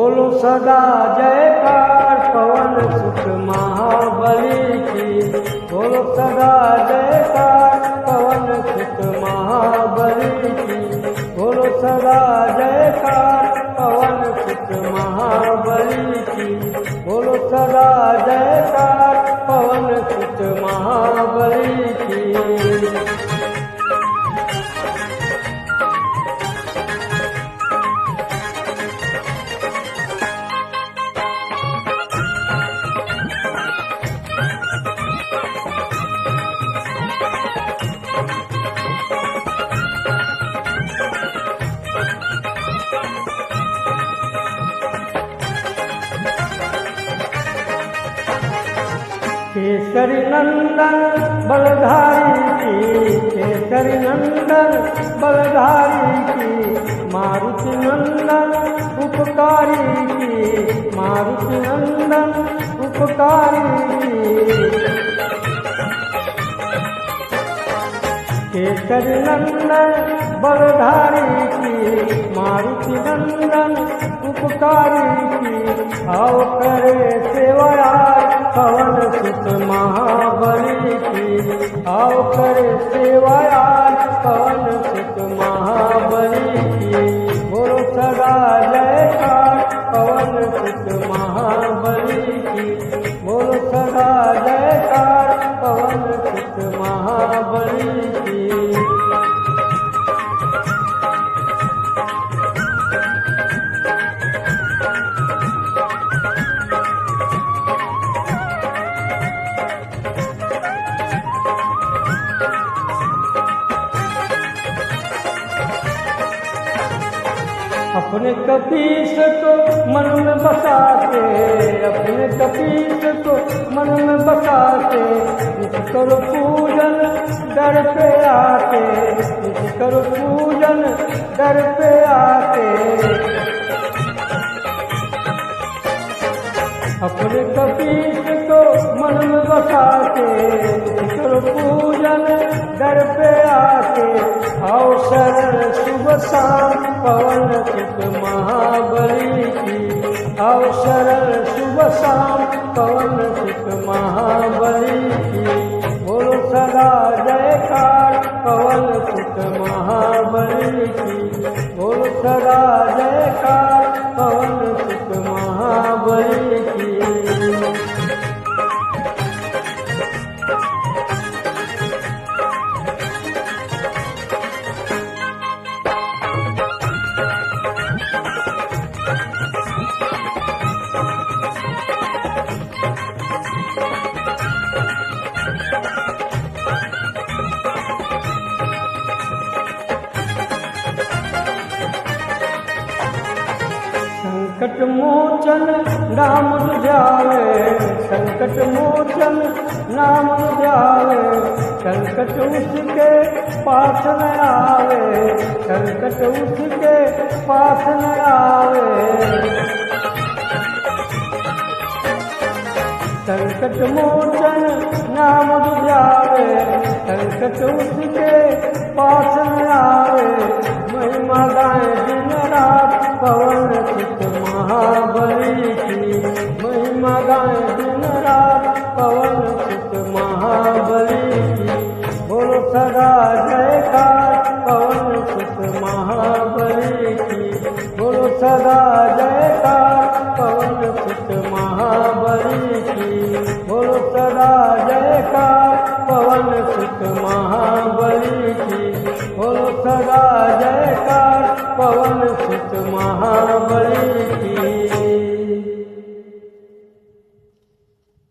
बोलो सदा जयकार पवन सुत महाबली की। बोलो सदा जयकार पवन सुत महाबली की। बोलो सदा जयकार पवन सुत महाबली की। बोलो सदा जयकार पवन सुत महाबली की। केसरी नंदन बलधारी की। केसरी नंदन बलधारी की। मारुति नंदन उपकारी की। मारुति नंदन उपकारी की। केसरी नंदन बलधारी की। मारुति नंदन उपकारी की। आओ करे सेवायार पवन सुत महाबली की। आओ करे सेवायार पवन सुत महाबली की। बोलो सदा जयकार पवन सुत महाबली की। बोलो सदा जयकार पवन सुत महाबली की। अपने कपीस को मन में बसा के। अपने कपीस को मन में बसा के। इस करो पूजन दर पे आके। इस करो पूजन दर पे आके। अपने कपीस को मन में बसा के। इस करो पूजन दर पे आके। आओ शरण शुभ शाम पवन सुत महाबली की। आओ शरण शुभ शाम पवन सुत महाबली की। बोलो सदा जयकार पवन सुत महाबली की। बोलो सदा जयकार पवन सुत महाबली की। संकट मोचन नाम ध्यावे। संकट मोचन नाम ध्यावे। संकट उसके पास न आवे। संकट उसके पास न आवे। संकट मोचन नाम ध्यावे। संकट उसके पास न आवे। महिमा गाए दिन रात पवन सुत महाबली की। महिमा गाए दिन रात पवन सुत महाबली की। बोलो सदा जयकार पवन सुत महाबली की। बोलो सदा जयकार पवन सुत महाबली की। बोलो सदा जयकार पवन सुत महाबली।